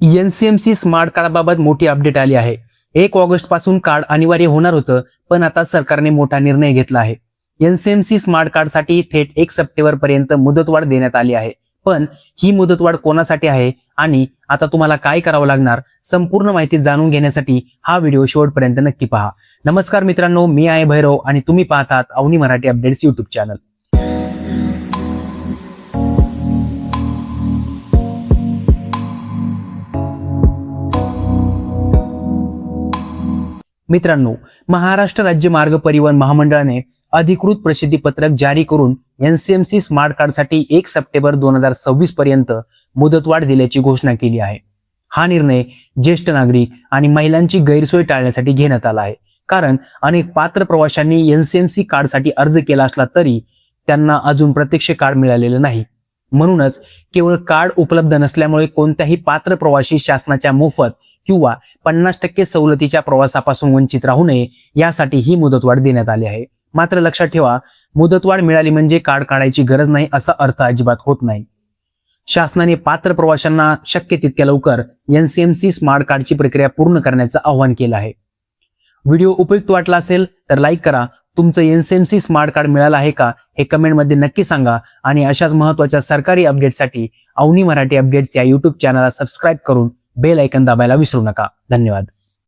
NCMC smart कार्डबाबत मोठी update आली आहे। 1 ऑगस्ट पासून कार्ड अनिवार्य होणार होतं, पण आता सरकारने मोठा निर्णय घेतला आहे। NCMC स्मार्ट कार्डसाठी थेट 1 सप्टेंबर पर्यंत मुदतवाढ देण्यात आली आहे। पण ही मुदतवाढ कोणासाठी आहे आणि आता तुम्हाला काय करावं लागणार, संपूर्ण माहिती जाणून घेण्यासाठी हा व्हिडिओ शेवटपर्यंत नक्की पहा। नमस्कार मित्रांनो, मी आहे भैरव आणि तुम्ही पाहतात Avani Marathi updates YouTube channel. मित्रांनो, महाराष्ट्र राज्य मार्ग परिवहन महामंडळाने अधिकृत प्रसिद्धी पत्रक जारी करून NCMC स्मार्ट कार्डसाठी 1 सप्टेंबर 2026 पर्यंत मुदतवाढ दिल्याची घोषणा केली आहे। हा निर्णय ज्येष्ठ नागरिक आणि महिलांची गैरसोय टाळण्यासाठी घेण्यात आला आहे, कारण अनेक पात्र प्रवाशांनी NCMC कार्डसाठी अर्ज केला असला तरी त्यांना अजून प्रत्यक्ष कार्ड मिळालेलं नाही। म्हणूनच केवळ कार्ड उपलब्ध नसल्यामुळे कोणत्याही पात्र प्रवासी शासनाच्या मोफत किंवा 50% सवलतीच्या प्रवासापासून वंचित राहू नये, यासाठी ही मुदतवाढ देण्यात आली आहे। मात्र लक्षात ठेवा, मुदतवाढ मिळाली म्हणजे कार्ड काढायची गरज नाही असा अर्थ अजिबात होत नाही। शासनाने पात्र प्रवाशांना शक्य तितक्या लवकर NCMC स्मार्ट कार्डची प्रक्रिया पूर्ण करण्याचं आवाहन केलं आहे। व्हिडिओ उपयुक्त वाटला असेल तर लाईक करा। तुमचं NCMC स्मार्ट कार्ड मिळालं आहे का हे कमेंटमध्ये नक्की सांगा आणि अशाच महत्त्वाच्या सरकारी अपडेटसाठी अवनी मराठी अपडेट्स या यूट्यूब चॅनलला सबस्क्राईब करून बेल आयकॉन दाबायला विसरू नका। धन्यवाद।